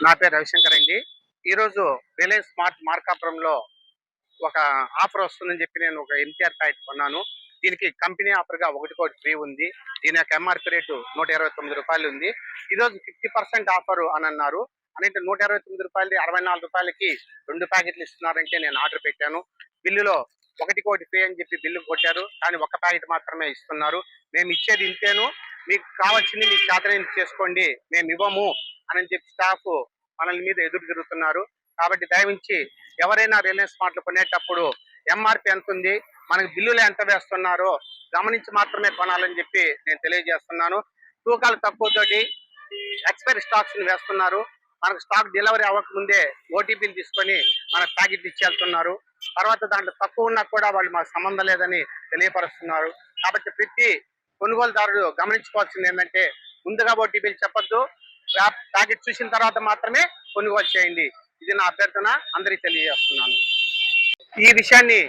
నా పేరు రవిశంకర్ అండి. ఈరోజు రిలయన్స్ స్మార్ట్ మార్కాపురంలో ఒక ఆఫర్ వస్తుందని చెప్పి నేను ఒక ఎన్టీఆర్ ప్యాకెట్ కొన్నాను. దీనికి కంపెనీ ఆఫర్గా 1 కోటి ఫ్రీ ఉంది. దీని యొక్క ఎంఆర్పి రేటు రూ. 129 ఉంది. ఈరోజు 50% ఆఫర్ అని అన్నారు. అంటే రూ. 129 రూ. 64కి 2 ప్యాకెట్లు ఇస్తున్నారంటే నేను ఆర్డర్ పెట్టాను. బిల్లులో 1 కోటి ఫ్రీ అని చెప్పి బిల్లు కొట్టారు. కానీ 1 ప్యాకెట్ మాత్రమే ఇస్తున్నారు. మేము ఇచ్చేది ఇంతేను, మీకు కావాల్సింది మీకు చేతనైంది చేసుకోండి, మేము ఇవ్వము అని చెప్పి స్టాఫ్ మనల్ని మీద ఎదురు తిరుగుతున్నారు. కాబట్టి దయవించి ఎవరైనా రిలయన్స్ స్మార్ట్ కొనేటప్పుడు ఎంఆర్పి ఎంత ఉంది, మనకి బిల్లులు ఎంత వేస్తున్నారో గమనించి మాత్రమే కొనాలని చెప్పి నేను తెలియజేస్తున్నాను. తూకాలు తక్కువతోటి ఎక్స్పైరీ స్టాక్స్ వేస్తున్నారు. మనకు స్టాక్ డెలివరీ అవ్వకముందే ఓటీపీలు తీసుకొని మన ప్యాకెట్ ఇచ్చేస్తున్నారు. తర్వాత దాంట్లో తక్కువ ఉన్నా కూడా వాళ్ళు మాకు సంబంధం లేదని తెలియపరుస్తున్నారు. కాబట్టి ప్రతి కొనుగోలుదారుడు గమనించుకోవాల్సింది ఏంటంటే, ముందుగా ఓటీపీలు చెప్పొద్దు, ప్యాకెట్ చూసిన తర్వాత మాత్రమే కొనుగోలు చేయండి. ఇది నా అభ్యర్థన, అందరికీ తెలియజేస్తున్నాను. ఈ విషయాన్ని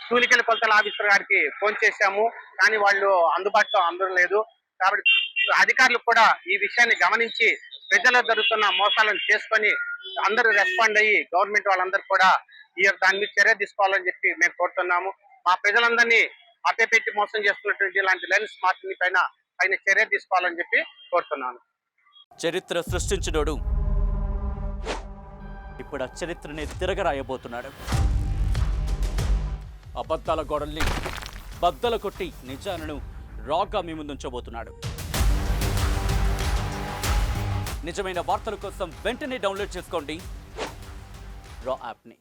తూలికల కొలతల ఆఫీసర్ గారికి ఫోన్ చేశాము, కానీ వాళ్ళు అందుబాటులో అందడం లేదు. కాబట్టి అధికారులు కూడా ఈ విషయాన్ని గమనించి ప్రజల్లో జరుగుతున్న మోసాలను చేసుకొని అందరూ రెస్పాండ్ అయ్యి గవర్నమెంట్ వాళ్ళందరూ కూడా దాని మీద చర్య తీసుకోవాలని చెప్పి మేము కోరుతున్నాము. మా ప్రజలందరినీ అట్టపెట్టి మోసం చేస్తున్నటువంటి ఇలాంటి రిలయన్స్ స్మార్ట్ పైన చర్య తీసుకోవాలని చెప్పి కోరుతున్నాను. చరిత్ర సృష్టించినోడు ఇప్పుడు ఆ చరిత్రని తిరగరాయబోతున్నాడు. అబద్ధాల గోడల్ని బద్దలు కొట్టి నిజాలను రాగా మీ ముందుంచబోతున్నాడు. నిజమైన వార్తల కోసం వెంటనే డౌన్లోడ్ చేసుకోండి రా యాప్ని.